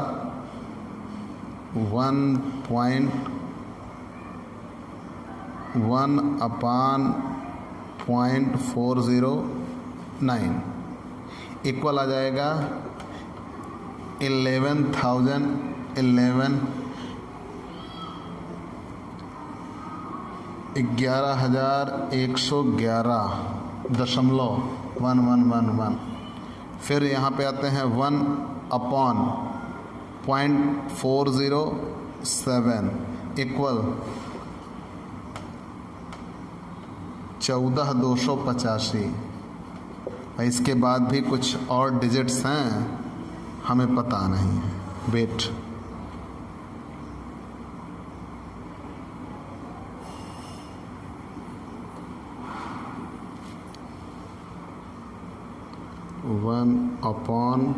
1/0.409 इक्वल आ जाएगा 11,111.111। फिर यहाँ पे आते हैं 1/0.407 इक्वल 14,285। इसके बाद भी कुछ और डिजिट्स हैं, हमें पता नहीं है। वेट, वन अपॉन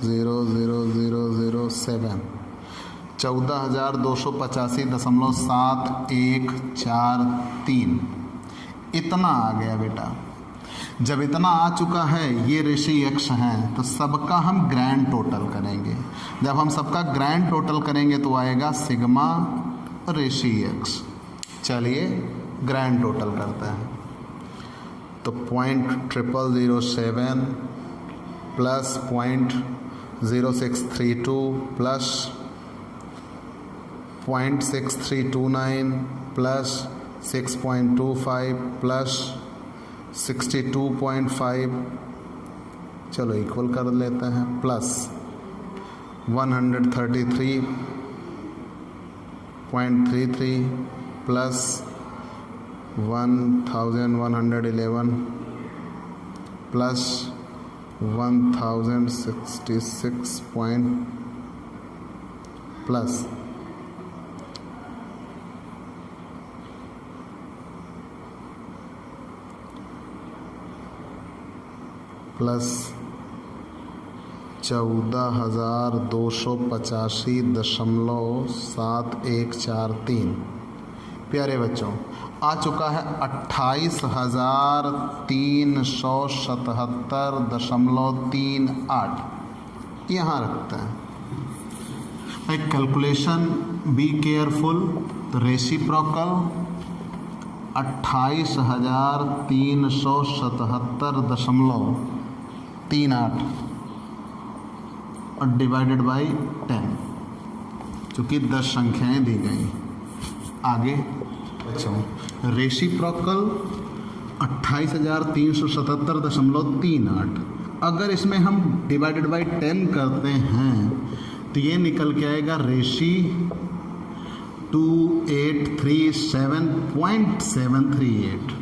0.00007 14,285.7143 इतना आ गया बेटा। जब इतना आ चुका है, ये रेशी एक्स हैं, तो सबका हम ग्रैंड टोटल करेंगे। जब हम सबका ग्रैंड टोटल करेंगे तो आएगा सिग्मा रेशी एक्स। चलिए ग्रैंड टोटल करते हैं। तो 0.0007 प्लस 0.0632 प्लस 0.6329 प्लस 6.25 प्लस 62.5, चलो इक्वल कर लेते हैं, plus 133.33 plus 1111 plus 1066 plus plus 14,285.7143। प्यारे बच्चों, आ चुका है 28,377.38। यहाँ रखते हैं एक कैलकुलेशन, बी केयरफुल। तो रेसिप्रोकल 28,377.38 और डिवाइडेड बाई 10, चूँकि 10 संख्याएं दी गई। आगे बच्चों, रेसिप्रोकल 28,377.38। अगर इसमें हम डिवाइडेड बाई 10 करते हैं तो ये निकल के आएगा रेशी 2837.738।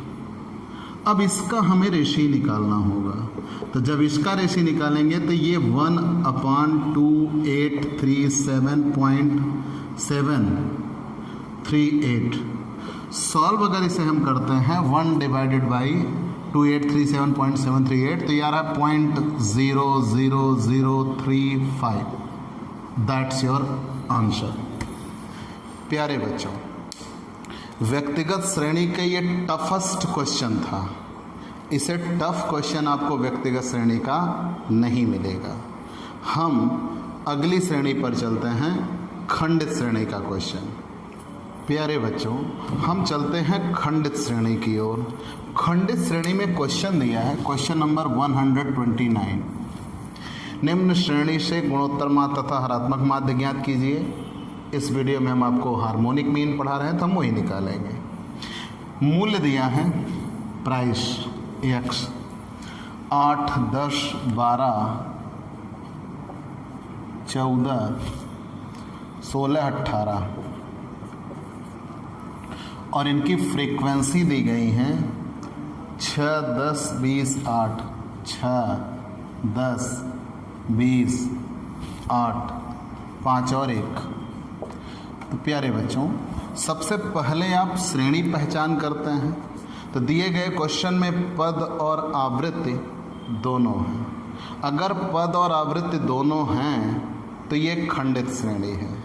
अब इसका हमें रेशी निकालना होगा। तो जब इसका रेशी निकालेंगे तो ये 1/2837.738। सॉल्व अगर इसे हम करते हैं 1 डिवाइडेड बाई 2837.738 तो ये आ रहा है 0.00035। That's your answer. प्यारे बच्चों, व्यक्तिगत श्रेणी का ये टफेस्ट क्वेश्चन था। इसे टफ क्वेश्चन आपको व्यक्तिगत श्रेणी का नहीं मिलेगा। हम अगली श्रेणी पर चलते हैं, खंडित श्रेणी का क्वेश्चन। प्यारे बच्चों, हम चलते हैं खंडित श्रेणी की ओर। खंडित श्रेणी में क्वेश्चन दिया है, क्वेश्चन नंबर 129। निम्न श्रेणी से गुणोत्तर माध्य तथा हरात्मक माध्य ज्ञात कीजिए। इस वीडियो में हम आपको हार्मोनिक मीन पढ़ा रहे हैं तो हम वही निकालेंगे। मूल्य दिया है, प्राइस x 8, 10, 12, 14, 16, 18 और इनकी फ्रीक्वेंसी दी गई है 6, 10, 20, 8, 6, 10, 20, 8, 5 और 1। तो प्यारे बच्चों, सबसे पहले आप श्रेणी पहचान करते हैं। तो दिए गए क्वेश्चन में पद और आवृत्ति दोनों हैं। अगर पद और आवृत्ति दोनों हैं तो ये खंडित श्रेणी है।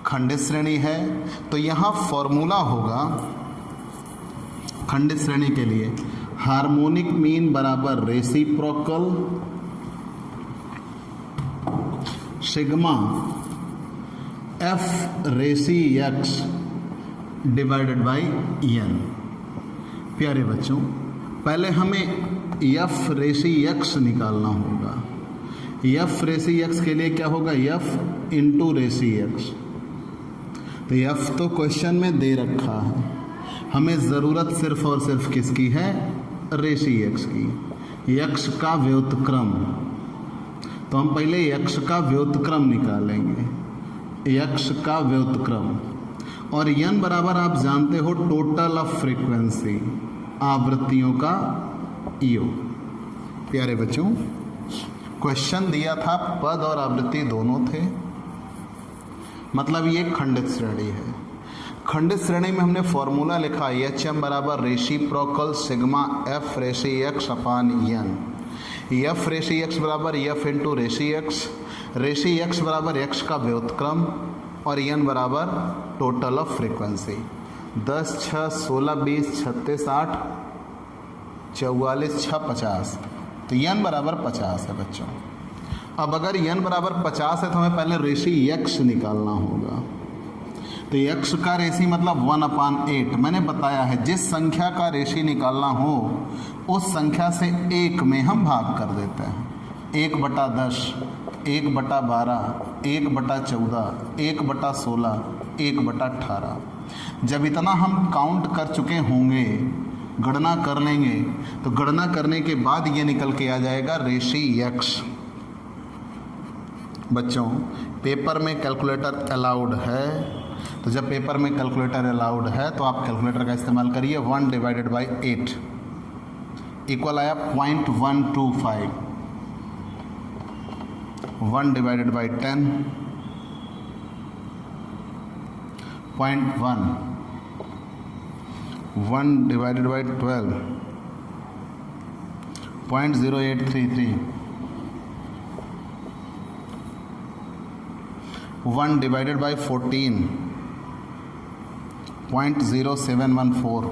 खंडित श्रेणी है तो यहाँ फॉर्मूला होगा खंडित श्रेणी के लिए, हार्मोनिक मीन बराबर रेसिप्रोकल सिग्मा एफ रेसी एक्स डिवाइडेड बाई एन। प्यारे बच्चों, पहले हमें एफ रेसी एक्स निकालना होगा। एफ रेसी एक्स के लिए क्या होगा, एफ इंटू रेसी एक्स। तो एफ तो क्वेश्चन में दे रखा है, हमें ज़रूरत सिर्फ और सिर्फ किसकी है, रेसी एक्स की, एक्स का व्युत्क्रम। तो हम पहले एक्स का व्युत्क्रम निकालेंगे, एक्स का व्युत्क्रम। और एन बराबर आप जानते हो टोटल ऑफ फ्रीक्वेंसी, आवृत्तियों का योग। प्यारे बच्चों, क्वेश्चन दिया था पद और आवृत्ति दोनों थे, मतलब ये खंडित श्रेणी है। खंडित श्रेणी में हमने फॉर्मूला लिखा एच एम बराबर रेसिप्रोकल सिग्मा एफ रेसी एक्स अपान एन। एफ रेसी एक्स बराबर एफ इंटू रेसी एक्स बराबर एक्स का व्युत्क्रम और एन बराबर टोटल ऑफ फ्रीक्वेंसी। 10, 6, 16, 20, 36, 8 44 6 50, तो n बराबर 50 है बच्चों। अब अगर n बराबर 50 है तो हमें पहले रेशी यक्ष निकालना होगा। तो यक्ष का रेशी मतलब 1/8। मैंने बताया है जिस संख्या का रेशी निकालना हो उस संख्या से 1 में हम भाग कर देते हैं। 1/10, 1/12, 1/14, 1/16, 1/18। जब इतना हम काउंट कर चुके होंगे, गणना कर लेंगे, तो गणना करने के बाद ये निकल के आ जाएगा रेशी यक्ष। बच्चों पेपर में कैलकुलेटर अलाउड है, तो जब पेपर में कैलकुलेटर अलाउड है तो आप कैलकुलेटर का इस्तेमाल करिए। 1/8 इक्वल आया 0.125। 1/10 0.1, 1/12 0.0833, 1/14 0.0714,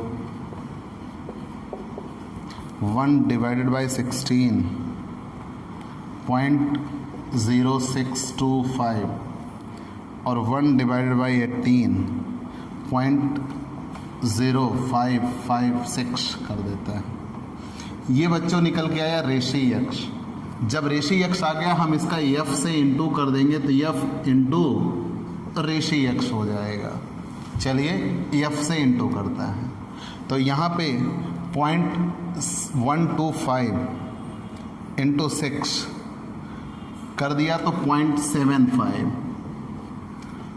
1/16 0.0625 और 1/18 0.0556 कर देता है। ये बच्चों निकल के आया रेशी यक्ष। जब रेशी यक्ष आ गया हम इसका f से इंटू कर देंगे तो f इंटू रेशी यक्ष हो जाएगा। चलिए f से इंटू करता है, तो यहाँ पे 0.125 इंटू 6 कर दिया तो 0.75।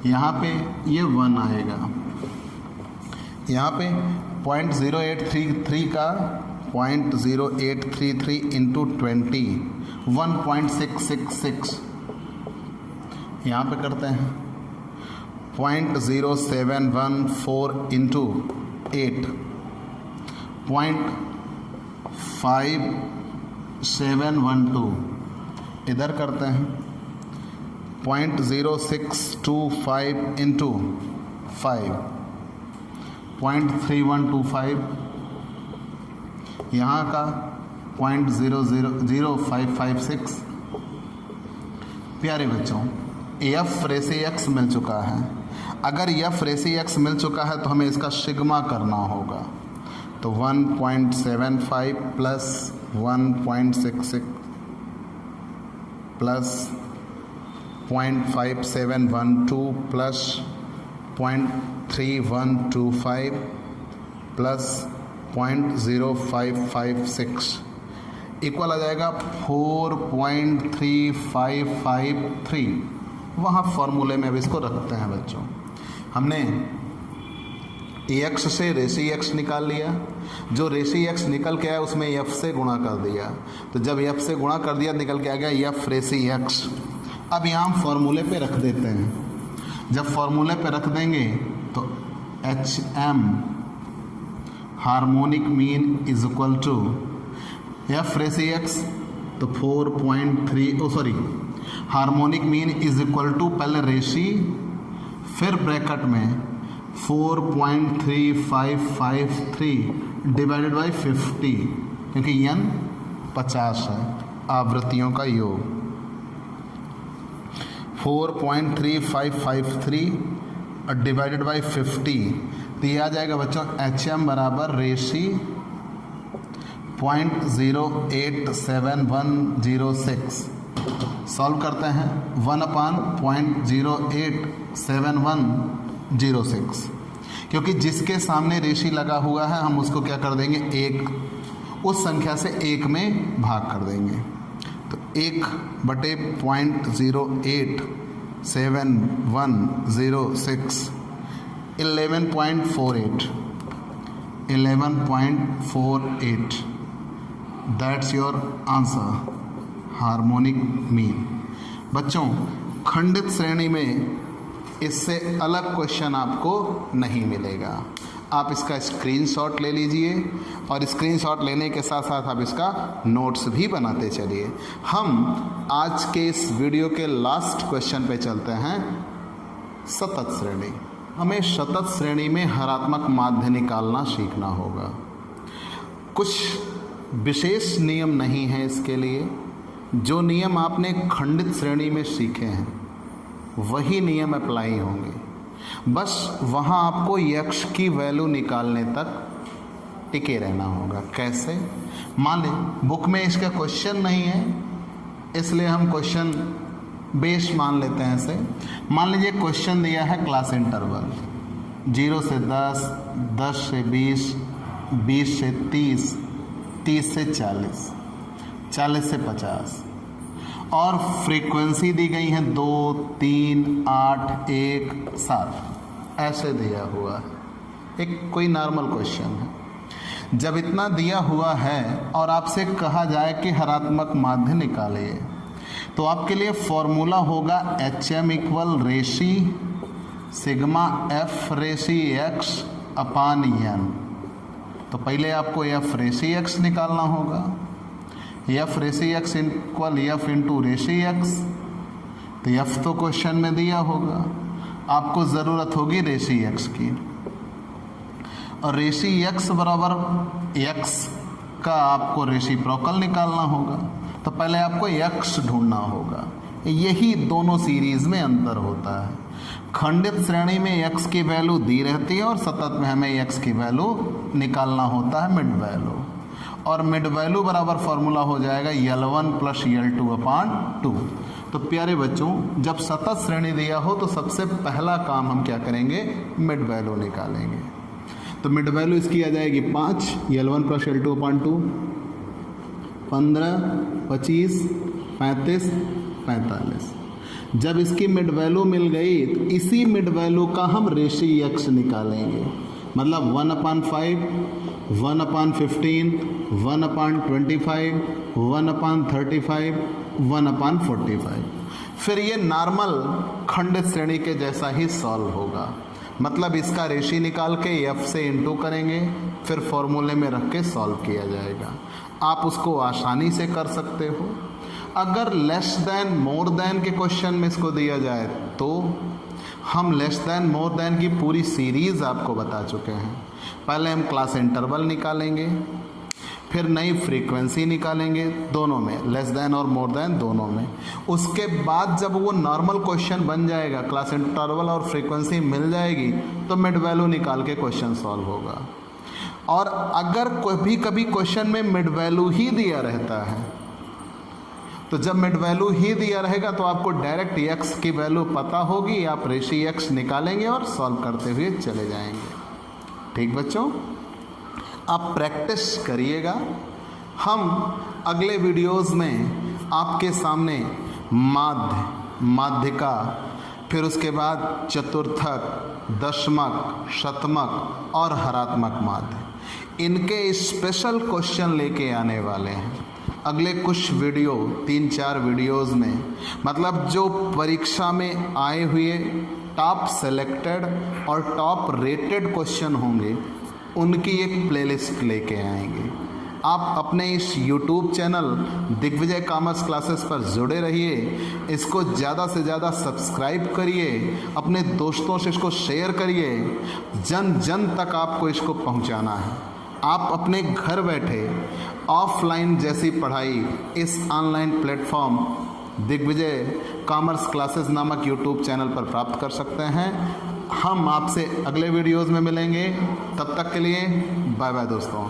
यहाँ पे ये 1 आएगा। यहाँ पे 0.0833 का 0.0833 इंटू 20 1.666। यहाँ पे करते हैं 0.0714 इंटू 8 0.5712। इधर करते हैं 0.0625 इंटू 5 0.3125। यहाँ का 0.000556। प्यारे बच्चों एफ रेशी एक्स मिल चुका है। अगर एफ रेशी एक्स मिल चुका है तो हमें इसका सिग्मा करना होगा। तो 1.75 plus 1.66 plus 0.5712 plus 0.3125 plus 0.0556 equal आ जाएगा 4.3553। वहाँ फॉर्मूले में अब इसको रखते हैं बच्चों। हमने एक्स से रेशी एक्स निकाल लिया, जो रेशी एक्स निकल के आया उसमें एफ से गुणा कर दिया, तो जब एफ से गुणा कर दिया निकल के आ गया एफ रेशी एक्स। अब यहाँ हम फॉर्मूले पे रख देते हैं। जब फॉर्मूले पे रख देंगे तो H M harmonic mean is equal to F रेशी एक्स, तो 4.3 harmonic mean is equal to पहले रेशी फिर ब्रैकेट में 4.3553 डिवाइडेड बाई 50, क्योंकि n 50 है, आवृत्तियों का योग 4.3553 डिवाइडेड बाई 50, तो ये आ जाएगा बच्चों एच एम बराबर रेशी 0.087106। सॉल्व करते हैं 1/0.087106, क्योंकि जिसके सामने रेशी लगा हुआ है हम उसको क्या कर देंगे, एक, उस संख्या से एक में भाग कर देंगे। तो 1/0.087106 11.48 that's your answer, harmonic mean. बच्चों खंडित श्रेणी में इससे अलग क्वेश्चन आपको नहीं मिलेगा। आप इसका स्क्रीनशॉट ले लीजिए और स्क्रीनशॉट लेने के साथ साथ आप इसका नोट्स भी बनाते चलिए। हम आज के इस वीडियो के लास्ट क्वेश्चन पे चलते हैं, सतत श्रेणी। हमें सतत श्रेणी में हरात्मक माध्य निकालना सीखना होगा। कुछ विशेष नियम नहीं है इसके लिए। जो नियम आपने खंडित श्रेणी में सीखे हैं वही नियम अप्लाई होंगे। बस वहाँ आपको यक्ष की वैल्यू निकालने तक टिके रहना होगा। कैसे? मान लें बुक में इसका क्वेश्चन नहीं है, इसलिए हम क्वेश्चन बेस मान लेते हैं इसे। मान लीजिए क्वेश्चन दिया है क्लास इंटरवल 0 से 10, 10 से 20, 20 से 30, 30 से 40, 40 से 50 और फ्रीक्वेंसी दी गई है 2, 3, 8, 1, 7 ऐसे दिया हुआ है। एक कोई नॉर्मल क्वेश्चन है। जब इतना दिया हुआ है और आपसे कहा जाए कि हरात्मक माध्य निकालिए, तो आपके लिए फॉर्मूला होगा HM इक्वल रेशी सिग्मा F रेशी x अपान n। तो पहले आपको F रेशी x निकालना होगा। F रेशी x इक्वल F इंटू रेशी x। तो F तो क्वेश्चन में दिया होगा, आपको ज़रूरत होगी रेशी x की, और रेशी x बराबर x का आपको रेसिप्रोकल निकालना होगा। तो पहले आपको x ढूंढना होगा। यही दोनों सीरीज में अंतर होता है। खंडित श्रेणी में x की वैल्यू दी रहती है और सतत में हमें x की वैल्यू निकालना होता है, मिड वैल्यू। और मिड वैल्यू बराबर फॉर्मूला हो जाएगा L1 प्लस L2 अपान 2। तो प्यारे बच्चों, जब सतत श्रेणी दिया हो तो सबसे पहला काम हम क्या करेंगे? मिड वैल्यू निकालेंगे। तो मिड वैल्यू इसकी आ जाएगी 5, L1 प्लस L2 अपान 2, 15, 25, 35, 45। जब इसकी मिड वैल्यू मिल गई तो इसी मिड वैल्यू का हम रेशी x निकालेंगे। मतलब 1/5, 1/15, 1/25, 1/35, 1/45। फिर ये नॉर्मल खंडित श्रेणी के जैसा ही सॉल्व होगा। मतलब इसका रेशी निकाल के f से इंटू करेंगे, फिर फॉर्मूले में रख के सॉल्व किया जाएगा। आप उसको आसानी से कर सकते हो। अगर लेस देन मोर देन के क्वेश्चन में इसको दिया जाए तो हम लेस देन मोर देन की पूरी सीरीज आपको बता चुके हैं। पहले हम क्लास इंटरवल निकालेंगे, फिर नई फ्रीक्वेंसी निकालेंगे, दोनों में लेस देन और मोर देन दोनों में। उसके बाद जब वो नॉर्मल क्वेश्चन बन जाएगा, क्लास इंटरवल और फ्रीक्वेंसी मिल जाएगी, तो मिड वैल्यू निकाल के क्वेश्चन सॉल्व होगा। और अगर कभी कभी क्वेश्चन में मिड वैल्यू ही दिया रहता है, तो जब मिड वैल्यू ही दिया रहेगा तो आपको डायरेक्ट x की वैल्यू पता होगी, आप रेशी x निकालेंगे और सॉल्व करते हुए चले जाएंगे। ठीक बच्चों, आप प्रैक्टिस करिएगा। हम अगले वीडियोस में आपके सामने माध्य, माध्यिका, फिर उसके बाद चतुर्थक, दशमक, शतमक और हरात्मक माध्य, इनके स्पेशल क्वेश्चन लेके आने वाले हैं अगले कुछ वीडियो, 3-4 वीडियोस में। मतलब जो परीक्षा में आए हुए टॉप सेलेक्टेड और टॉप रेटेड क्वेश्चन होंगे, उनकी एक प्लेलिस्ट लेके आएंगे। आप अपने इस YouTube channel Digvijay commerce classes पर जुड़े रहिए। इसको ज़्यादा से ज़्यादा सब्सक्राइब करिए, अपने दोस्तों से इसको शेयर करिए। जन जन तक आपको इसको पहुंचाना है। आप अपने घर बैठे ऑफलाइन जैसी पढ़ाई इस online platform Digvijay commerce classes नामक YouTube चैनल पर प्राप्त कर सकते हैं। हम आपसे अगले वीडियोस में मिलेंगे। तब तक के लिए बाय बाय दोस्तों।